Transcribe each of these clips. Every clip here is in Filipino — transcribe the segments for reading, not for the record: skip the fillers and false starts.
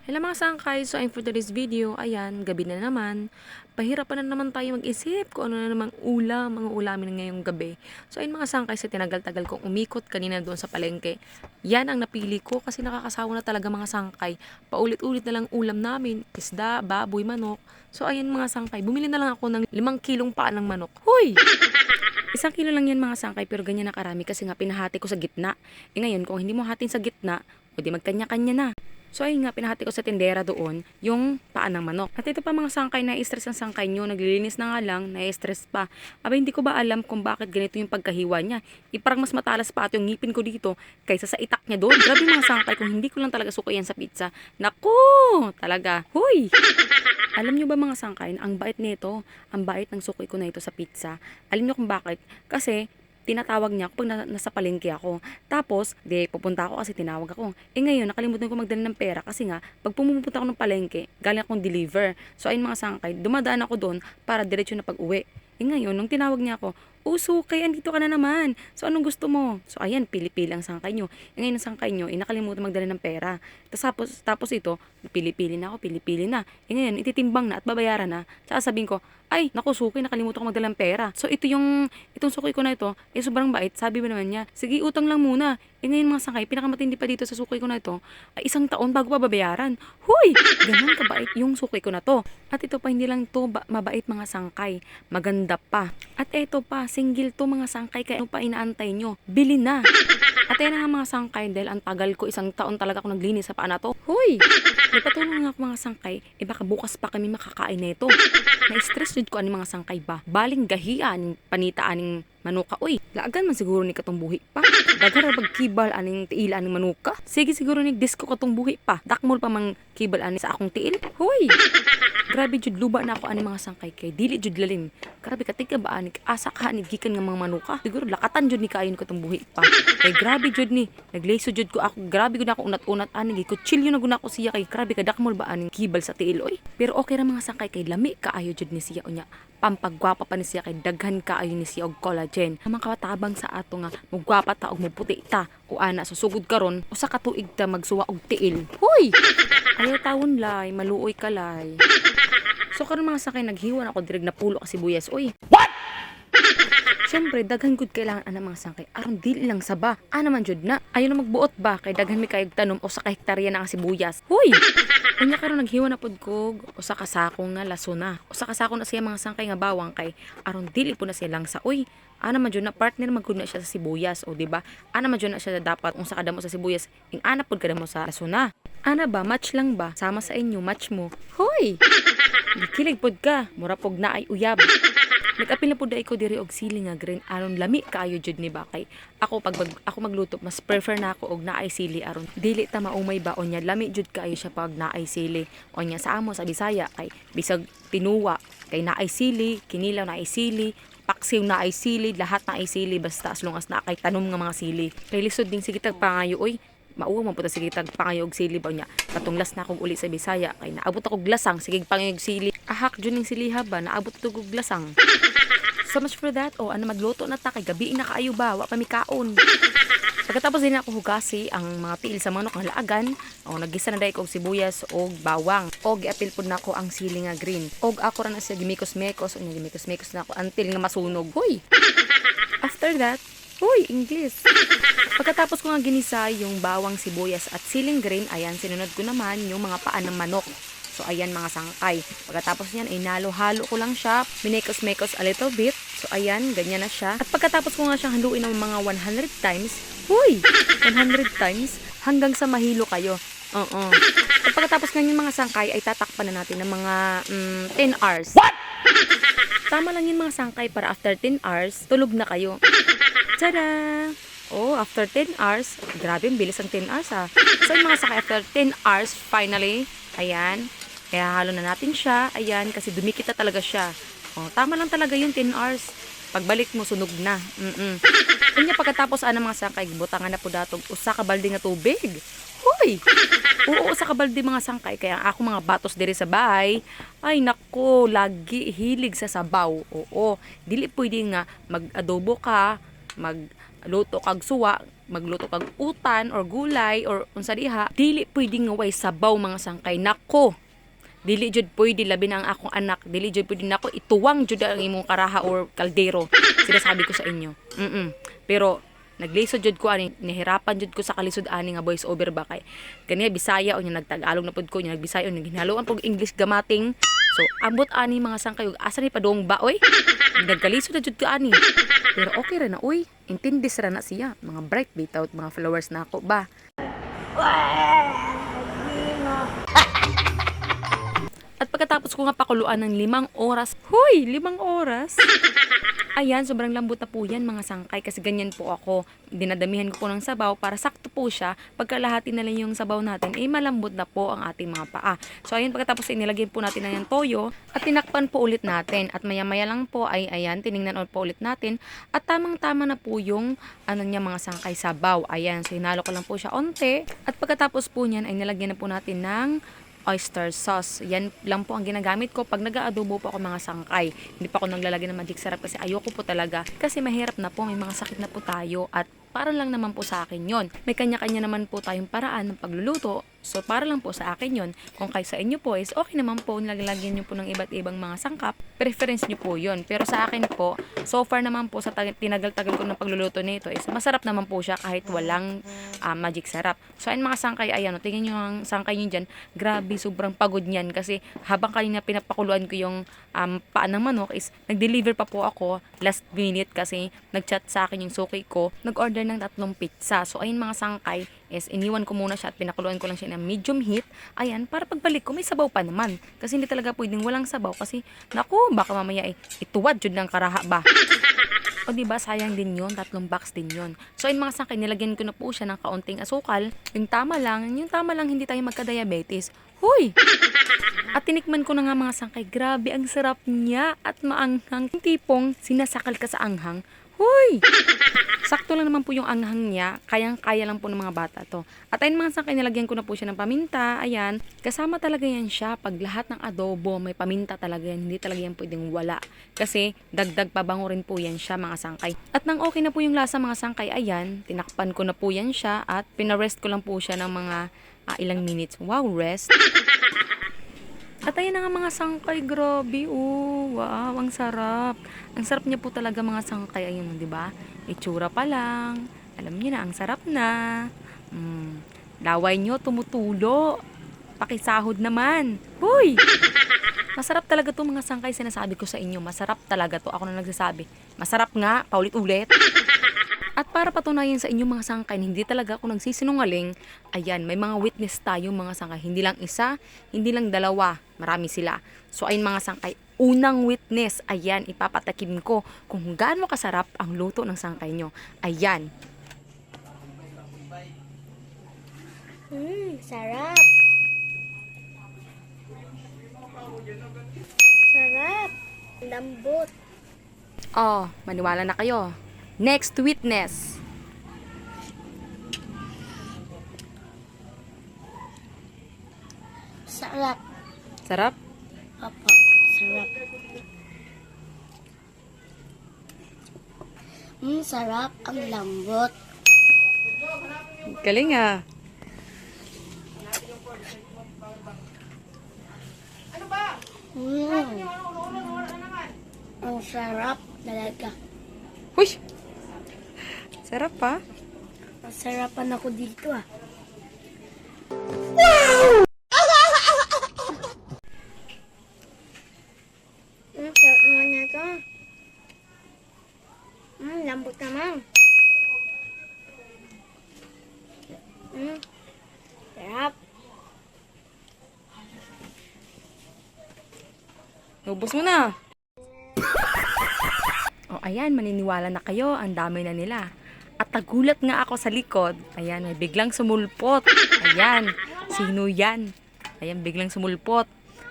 Hello mga sangkay, so I'm for today's video, ayan, gabi na naman. Pahirapan na naman tayo mag-isip kung ano na namang mga ulamin ngayong gabi. So ayun mga sangkay, sa tinagal-tagal kong umikot kanina doon sa palengke, yan ang napili ko kasi nakakasawa na talaga mga sangkay. Paulit-ulit na lang ulam namin, isda, baboy, manok. So ayun mga sangkay, bumili na lang ako ng 5 kilong paa ng manok. Huy! 1 kilo lang yan mga sangkay pero ganyan na karami kasi nga pinahati ko sa gitna. Ngayon kung hindi mo hatin sa gitna, o di magkanya-kanya na. So ayun nga, pinahati ko sa tindera doon yung paa ng manok. At ito pa mga sangkay, na-stress ang sangkay nyo. Naglilinis na nga lang, na-stress pa. Aba hindi ko ba alam kung bakit ganito yung pagkahiwa niya. Parang mas matalas pa ito yung ngipin ko dito kaysa sa itak niya doon. Grabe mga sangkay, kung hindi ko lang talaga suko yan sa pizza. Naku! Talaga. Huy! Alam nyo ba mga sangkay, ang bait nito, ang bait ng sukoy ko na ito sa pizza. Alam nyo kung bakit? Kasi tinatawag niya ako pag nasa palengke ako. Tapos, pupunta ako kasi tinawag ako. Ngayon, nakalimutan ko magdala ng pera kasi nga, pag pumupunta ako ng palengke, galing akong deliver. So, ayun mga sangkay, dumadaan ako doon para diretso na pag-uwi. Ngayon, nung tinawag niya ako, sukay, andito ka na naman. So, anong gusto mo? So, ayan, pili-pili ang sangkay nyo. Ngayon, ang sangkay nyo, nakalimutan magdala ng pera. Tapos ito, pili-pili na ako, pili-pili na. Ngayon, ititimbang na at babayaran na. Sasabihin ko, ay, naku, suki, nakalimutan ko magdala ng pera. So, itong suki ko na ito, sobrang bait. Sabi ba naman niya, sige, utang lang muna. Ngayon mga sangkay, pinakamatindi pa dito sa suki ko na ito, ay 1 taon bago pa babayaran. Huy! Ganun kabait yung suki ko na to. At ito pa, hindi lang to mabait mga sangkay. Maganda pa. At ito pa, single to mga sangkay, kaya ano pa inaantay nyo? Bili na! At ayun na nga mga sangkay, dahil ang tagal ko, 1 taon talaga ako naglinis sa paa na to. Huy! May patulong nga ako mga sangkay, baka bukas pa kami makakain na ito. Na-stress jud ko ani mga sangkay ba. Baling gahian, panita aning manuka. Uy, laagan man siguro ni katong buhi pa. Daghan ra pag kibal aning tiil aning manuka. Sige siguro ni disco katong buhi pa. Dakmol pa mang kibal ani sa akong tiil. Huy! Grabe jud luba na ako ani mga sangkay kay dili jud lalim. Grabe katika ba ani asa ka ni gikan nga mga manuka. Siguro lakatan jud ni kayon katong buhi pa. Kay grabe jud ni naglayso jud ko ako. Grabe gud ako unat-unat ani gikutsilyo na gud ako siya kay grabe ka dakmol ba aning kibal sa tiil oy. Pero okay ra mga sangkay kay lami kaayo jud ni siya unya. Pampagwapa pa ni siya kay daghan kaayo ni siya og collagen. Ang mga katabang sa ato nga mugwapa ta og muputi ta o ana susugod karon usa ka tuig ta magsuwa og tiil. Huy! Ayaw tawon lay, maluoy ka lay. So karon mga sakay naghiwan ako direg na pulo ka sibuyas. Oy. What? Siyempre, daghan gud kailangan ana mga sangkay. Aron dili lang saba. Man jud na. Ayo na magbuot ba kay daghan mi kayog tanom o sa ka hektarya na ang sibuyas. Huy! Unya karon naghiwa na pud ko usa ka sakong nga laso na. Usa ka sako na siya mga sangkay nga bawang kay aron dili po na siya lang sa uy. Man jud na partner magud na siya sa sibuyas o di ba? Man jud na siya dapat unsa kadamo sa sibuyas ing ana pud kadamo sa laso na. Ba match lang ba? Sama sa inyo match mo. Hoy! Gikilig pod ka, mura pog naay uyab. Nag-apil na po dai ko diri og sili nga green aron lami kaayo jud ni ba kay ako ako magluto mas prefer na ako og naay sili aron dili ta maumay ba onya lami jud kaayo siya pag naay sili onya sa amo sa Bisaya kay bisag tinuwa kay naay sili kinilaw naay sili paksiw naay sili lahat naay sili basta as long as na kay tanom nga mga sili kay lisod ding sige tag pangayo oy mauwa man puta sige tag pangayo og sili ba nya katunglas na akong uli sa Bisaya kay naabot ako og lasang sige pangayo og sili ahak jud ning siliha ba naabot og lasang. So much for that. Magluto na ta kay gabi na kaayo ba wa pa mi kaon. Pagkatapos din ako hugasi ang mga tiil sa manok nga laagan, naggisa na dai ko og sibuyas og bawang. Og giapil pud nako ang sili nga green. Og ako ra na siya gimikos-mekos, gimikos-mekos na ako until nga masunog. Hoy. After that, English. Pagkatapos ko nga ginisa yung bawang, sibuyas at siling green, ayan sinunod ko naman yung mga paa ng manok. So, ayan mga sangkay. Pagkatapos niyan, ay nalo-halo ko lang siya. Minekos-mekos a little bit. So, ayan, ganyan na siya. At pagkatapos ko nga siyang haluin ng mga 100 times, 100 times, hanggang sa mahilo kayo. At pagkatapos nga yung mga sangkay, ay tatakpan na natin ng mga 10 hours. What? Tama lang yung mga sangkay para after 10 hours, tulog na kayo. Tada! After 10 hours, grabe, bilis ang 10 hours ha. So, yung mga sangkay, after 10 hours, finally, ayan, kaya halo na natin siya. Ayan, kasi dumikit na talaga siya. Tama lang talaga yung 10 hours. Pagbalik mo, sunog na. Kanya pagkatapos mga sangkay, butangan na po datog usa ka balde nga tubig. Hoy! Usa ka balde mga sangkay. Kaya ako mga batos diri sa bahay, ay nako, lagi hilig sa sabaw. Dili pwede nga mag-adobo ka, luto kag suwa, magluto kag utan or gulay or unsa diha, dili pwedeng way sabaw mga sangkay. Nako, dili jud pwede, labi na ang akong anak, dili jud pwede nako ituwang jud ang imong karaha or kaldero. Sinasabi ko sa inyo. Pero naglisod jud ko ani, nahirapan jud ko sa kalisod ani nga voice over ba kay kaniya Bisaya o nya nagtagalog na pud ko, nya nagbisaya o ginhaluan pug English gamating. So ambot ani mga sangkay, asa ni padong ba oy? Nagkalisod na jud ka ani. Pero okay ra na oy, intindis ra na siya. Mga bright bitaw mga followers na ako ba. At pagkatapos ko nga pakuluan ng 5 oras, huy, 5 oras? Ayan, sobrang lambot na po yan mga sangkay kasi ganyan po ako. Dinadamihan ko po ng sabaw para sakto po siya. Pagkalahati na lang yung sabaw natin, malambot na po ang ating mga paa. So ayan, pagkatapos inilagay po natin na yung toyo at tinakpan po ulit natin. At maya-maya lang po ay ayan, tiningnan po ulit natin. At tamang-tama na po yung mga sangkay sabaw. Ayan, so hinalo ko lang po siya onte. At pagkatapos po niyan ay nilagyan na po natin ng oyster sauce. Yan lang po ang ginagamit ko pag nag-aadobo po ako mga sangkay. Hindi pa ako naglalagay ng magic sarap kasi ayoko po talaga. Kasi mahirap na po, may mga sakit na po tayo at para lang naman po sa akin yon. May kanya-kanya naman po tayong paraan ng pagluluto. So, para lang po sa akin yon. Kung kayo sa inyo po is okay naman po, nilagyan nyo po ng iba't ibang mga sangkap. Preference nyo po yon. Pero sa akin po, so far naman po sa tinagal-tagal ko ng pagluluto nito is masarap naman po siya kahit walang magic sarap. So, ayun mga sangkay, ayan, tingnan nyo ang sangkay nyo dyan. Grabe, sobrang pagod niyan kasi habang kanina pinapakuluan ko yung paa ng manok is nag-deliver pa po ako last minute kasi nag-chat sa akin yung suki ko. Nag-order ng 3 pizza. So, ayun mga sangkay, is iniwan ko muna siya at pinakuluan ko lang siya ng medium heat. Ayan, para pagbalik ko may sabaw pa naman. Kasi hindi talaga pwedeng walang sabaw kasi naku, baka mamaya ituwad jud ng karaha ba. O diba, sayang din yon, 3 box din yon. So ayun mga sangkay, nilagyan ko na po siya ng kaunting asukal. Yung tama lang hindi tayo magka-diabetes. Huy! At tinikman ko na nga mga sangkay, grabe ang sarap niya at maanghang. Yung tipong sinasakal ka sa anghang. Huy! Sakto lang naman po yung anghang niya, kayang-kaya lang po ng mga bata to. At ayun mga sangkay, nilagyan ko na po siya ng paminta, ayan. Kasama talaga yan siya, pag lahat ng adobo, may paminta talaga yan, hindi talaga yan pwedeng wala. Kasi dagdag pabango rin po yan siya mga sangkay. At nang okay na po yung lasa mga sangkay, ayan, tinakpan ko na po yan siya at pinarest ko lang po siya ng mga ilang minutes. Wow, rest! At ayun na nga mga sangkay, grabe, wow, ang sarap. Ang sarap niya po talaga mga sangkay, ayun, di ba? Itsura pa lang, alam niyo na, ang sarap na. Laway nyo, tumutulo. Pakisahod naman. Huy! Masarap talaga to mga sangkay, sinasabi ko sa inyo, masarap talaga to. Ako na nagsasabi. Masarap nga, paulit-ulit. At para patunayan sa inyo mga sangkay, hindi talaga ako nagsisinungaling, ayan, may mga witness tayo mga sangkay. Hindi lang isa, hindi lang dalawa, marami sila. So ayun mga sangkay, unang witness, ayan, ipapatakim ko kung gaano kasarap ang luto ng sangkay nyo. Ayan. Sarap. Sarap. Lambot. Oh, maniwala na kayo. Next witness. Sarap. Sarap? Opo, sarap. Sarap. Ang lambot. Galing ah. Ang sarap talaga. Huy! Sarap pa. Masarapan ako dito ah. Sarap naman na ito. Lambot naman. Sarap. Ubus mo na. O ayan, maniniwala na kayo. Ang dami na nila. At nagulat nga ako sa likod. Ayan, may biglang sumulpot. Ayan, sino yan? Ayan, biglang sumulpot.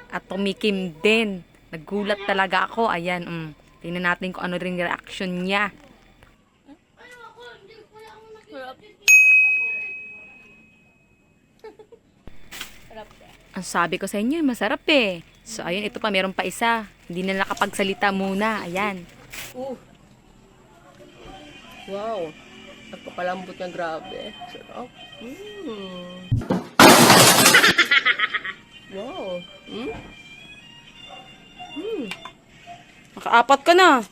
At tumikim din. Nagulat talaga ako. Ayan, tingnan natin kung ano rin reaction niya. Ang sabi ko sa inyo, masarap eh. So, ayun, ito pa, meron pa isa. Hindi na nakapagsalita muna. Ayan. Wow. Napakapalambot niya, grabe. Sarap. Wow. Nakaapat ka na.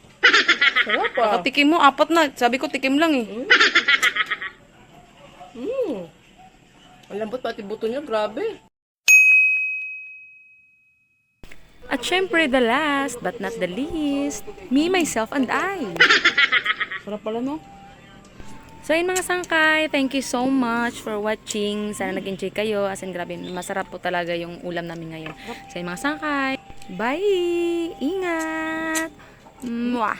Sarap ah. Nakatikim mo, apat na. Sabi ko, tikim lang eh. Ang lambot pati buto niya, grabe. At syempre, the last but not the least, me, myself, and I. Sarap pala, no? So, yun mga sangkay, thank you so much for watching. Sana nag-enjoy kayo. As in, grabe, masarap po talaga yung ulam namin ngayon. So, yun mga sangkay, bye! Ingat! Mwah!